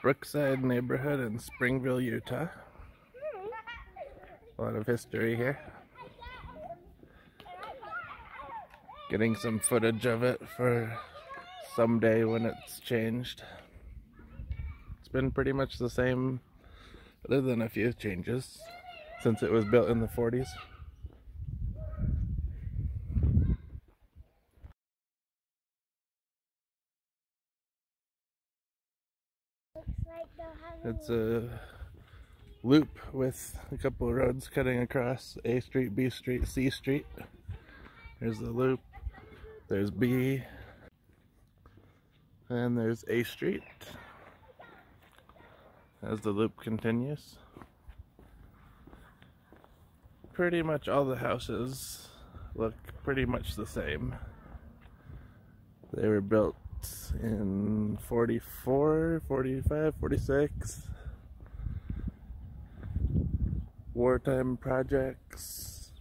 Brookside neighborhood in Springville, Utah. A lot of history here. Getting some footage of it for someday when it's changed. It's been pretty much the same, other than a few changes, since it was built in the 40s. It's a loop with a couple of roads cutting across A Street, B Street, C Street. There's the loop, there's B, and there's A Street as the loop continues. Pretty much all the houses look pretty much the same. They were built in 44, 45, 46. Wartime projects.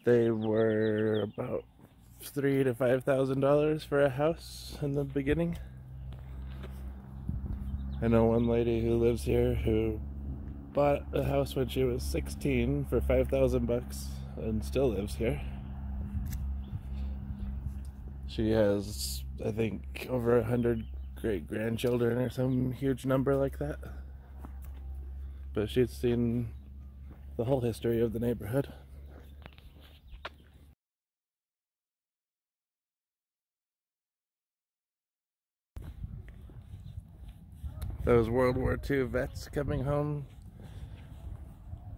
They were about $3,000 to $5,000 for a house in the beginning. I know one lady who lives here who bought a house when she was 16 for $5,000 and still lives here. She has, I think, over 100 great-grandchildren or some huge number like that. But she's seen the whole history of the neighborhood. Those World War II vets coming home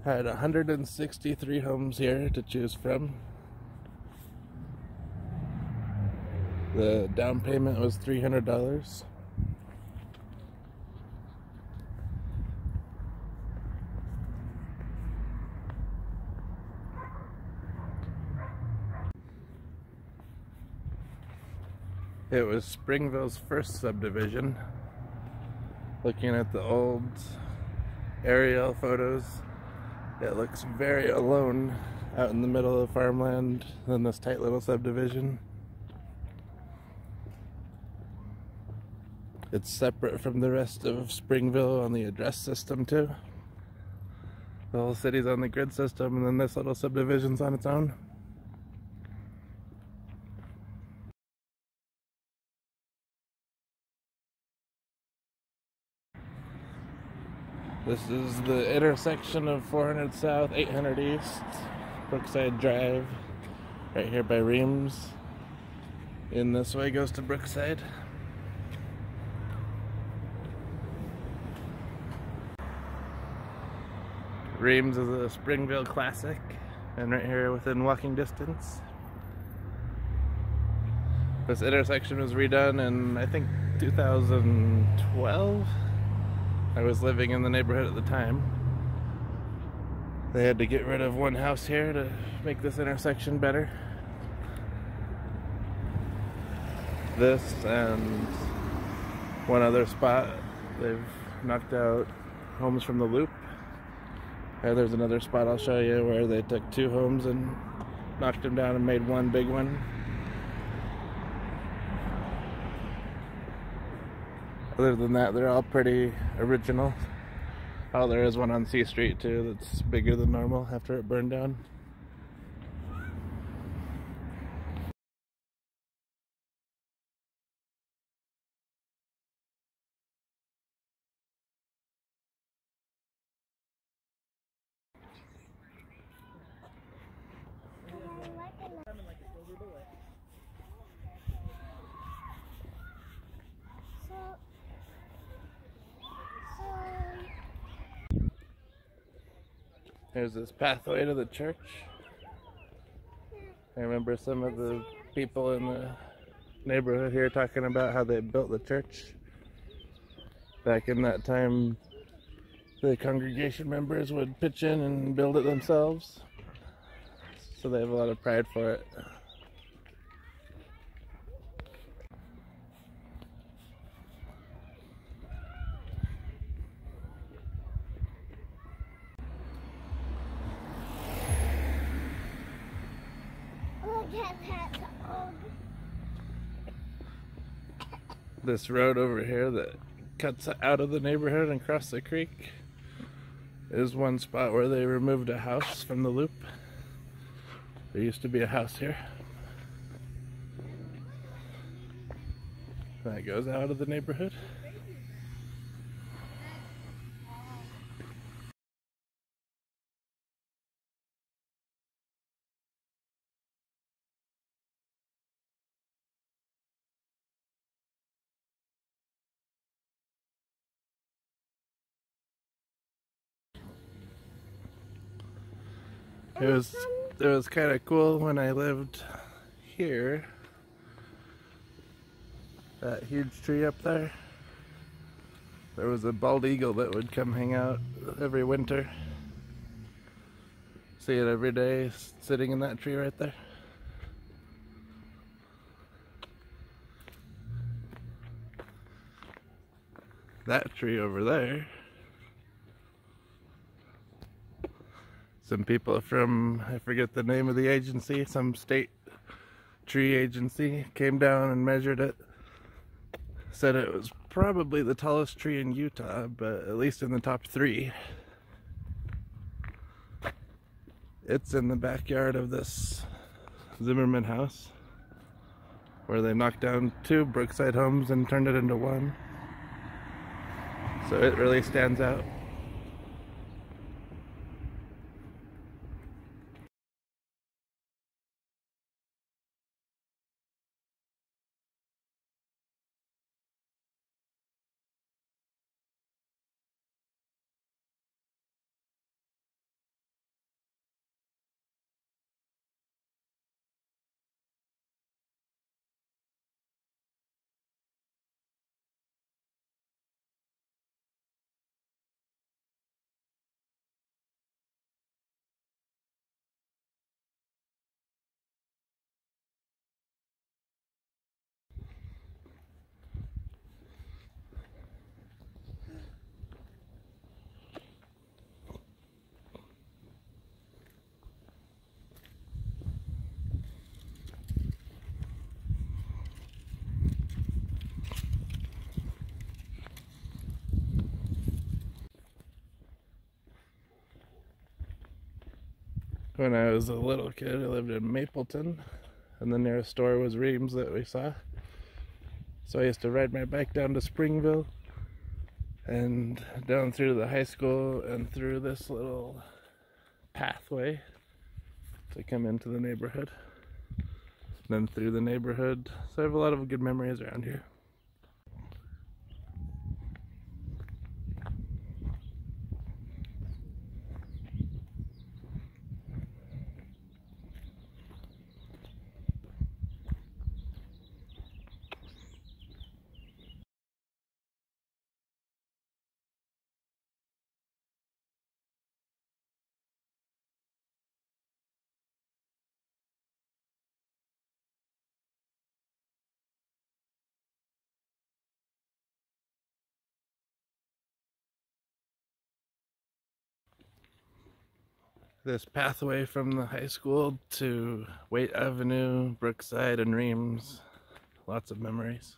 had 163 homes here to choose from. The down payment was $300. It was Springville's first subdivision. Looking at the old aerial photos, it looks very alone out in the middle of farmland in this tight little subdivision. It's separate from the rest of Springville on the address system too. The whole city's on the grid system, and then this little subdivision's on its own. This is the intersection of 400 South, 800 East, Brookside Drive, right here by Reams. In this way goes to Brookside. Reams is a Springville classic, and right here within walking distance. This intersection was redone in, I think, 2012. I was living in the neighborhood at the time. They had to get rid of one house here to make this intersection better. This and one other spot, they've knocked out homes from the loop. There's another spot I'll show you where they took two homes and knocked them down and made one big one. Other than that, they're all pretty original. Oh, there is one on C Street too that's bigger than normal after it burned down. There's this pathway to the church. I remember some of the people in the neighborhood here talking about how they built the church. Back in that time, the congregation members would pitch in and build it themselves. So they have a lot of pride for it. This road over here that cuts out of the neighborhood and across the creek is one spot where they removed a house from the loop. There used to be a house here. That goes out of the neighborhood. It was kind of cool when I lived here. That huge tree up there. There was a bald eagle that would come hang out every winter. See it every day sitting in that tree right there. That tree over there. Some people from, I forget the name of the agency, some state tree agency, came down and measured it. Said it was probably the tallest tree in Utah, but at least in the top 3. It's in the backyard of this Zimmerman house, where they knocked down 2 Brookside homes and turned it into 1. So it really stands out. When I was a little kid, I lived in Mapleton, and the nearest store was Reams that we saw. So I used to ride my bike down to Springville and down through the high school and through this little pathway to come into the neighborhood. Then through the neighborhood. So I have a lot of good memories around here. This pathway from the high school to Waite Avenue, Brookside, and Reams. Lots of memories.